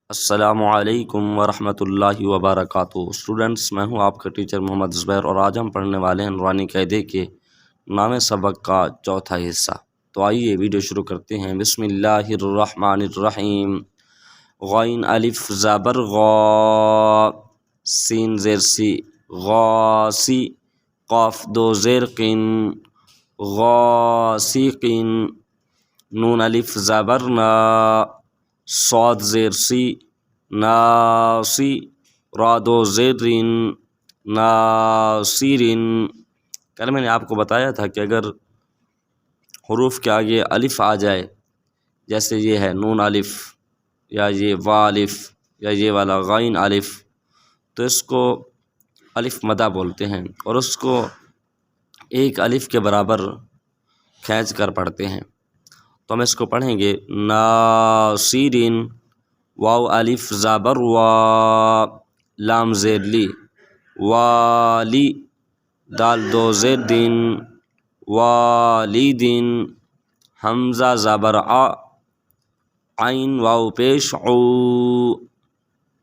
السلام علیکم ورحمۃ اللہ وبرکاتہ۔ اسٹوڈنٹس، میں ہوں آپ کا ٹیچر محمد زبیر اور آج ہم پڑھنے والے ہیں نورانی قاعدے کے نام سبق کا چوتھا حصہ۔ تو آئیے ویڈیو شروع کرتے ہیں۔ بسم اللہ الرحمن الرحیم۔ غین الف زبر غا، سین زیر سی غاسی، قاف دو زیر قن غاسقین، نون الف زبر نا، صاد زیر سی ناسی، را دو زیرین ناصرین۔ کل میں نے آپ کو بتایا تھا کہ اگر حروف کے آگے الف آ جائے، جیسے یہ ہے نون الف یا یہ وا الف یا یہ والا غین الف، تو اس کو الف مدہ بولتے ہیں اور اس کو ایک الف کے برابر کھینچ کر پڑھتے ہیں۔ تو ہم اس کو پڑھیں گے ناصرین، واو الف زبر وا، لام زیر لی، والی، دال دو زیر دین، والدین، حمزہ زبر آ، عین واو پیش عو،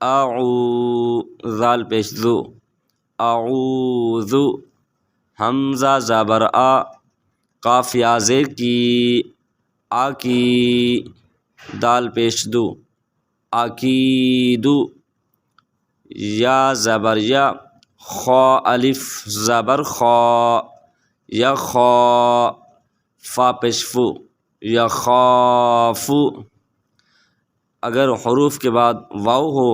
اعو، ذال پیش ذو، اعوذ، حمزہ زبر آ، قاف یا زیر کی، آ کی، دال پیش دو، عقیدو، یا زبر یا، خا الف زبر خا، یا خا، فا پیش فو، یا خافو۔ اگر حروف کے بعد واو ہو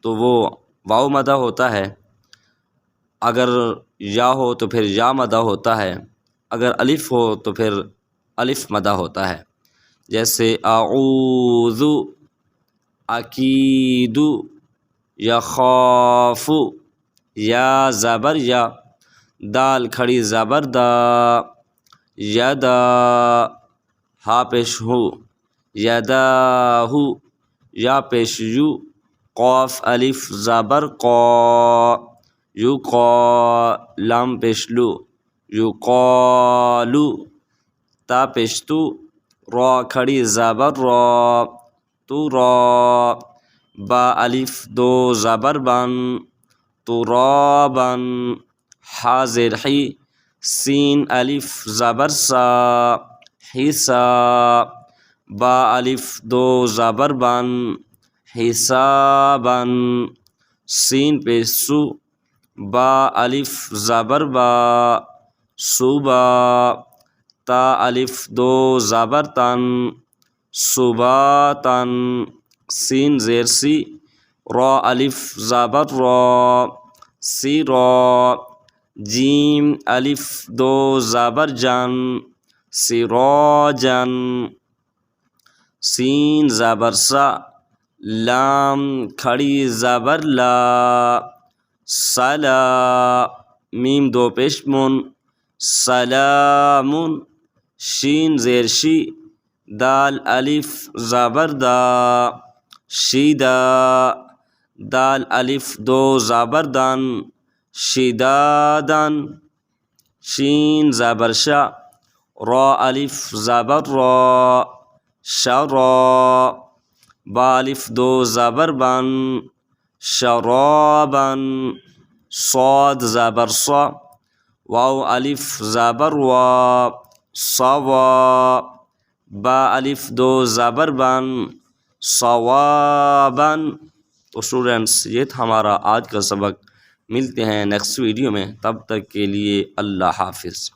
تو وہ واو مدہ ہوتا ہے، اگر یا ہو تو پھر یا مدہ ہوتا ہے، اگر الف ہو تو پھر الف مدہ ہوتا ہے، جیسے اعوذ، عقید، یخاف، یا زبر یا، دال کھڑی زبر دا، یدا، ہا پیش ہو، یداہ، یا پیش یو، قاف الف زبر قا، یقا، لام پیش لو، یقالو، تا پیش تو، را کھڑی زبر را، تو را، با الف دو زبر بن، ترابن، حا زیر حی، سین الف زبر سا، حسا، با الف دو زبر بن، حسابن، سین پیش سو، با الف زبر با، صوبا، تا الف دو زبر تن، صباتن، سین زیر سی، را الف زبر را، سیرا، جیم الف دو زبر جن، سراجن، سین زبر سا، لام کھڑی زبر لا، سلا، میم دو پیش من، سلامن، شین زیر شی، دال الف زبر دا، شیدا، دال الف دو زبر دن، شدادن، شین زبر شا، را الف زبر را، شرا، با الف دو زبر بن، شرابن، صاد زبر صا، واو الف زبر وا، صوا، با الف دو زبر بن، صوابن۔ تو اسٹوڈنٹس، یہ تھا ہمارا آج کا سبق۔ ملتے ہیں نیکسٹ ویڈیو میں، تب تک کے لیے اللہ حافظ۔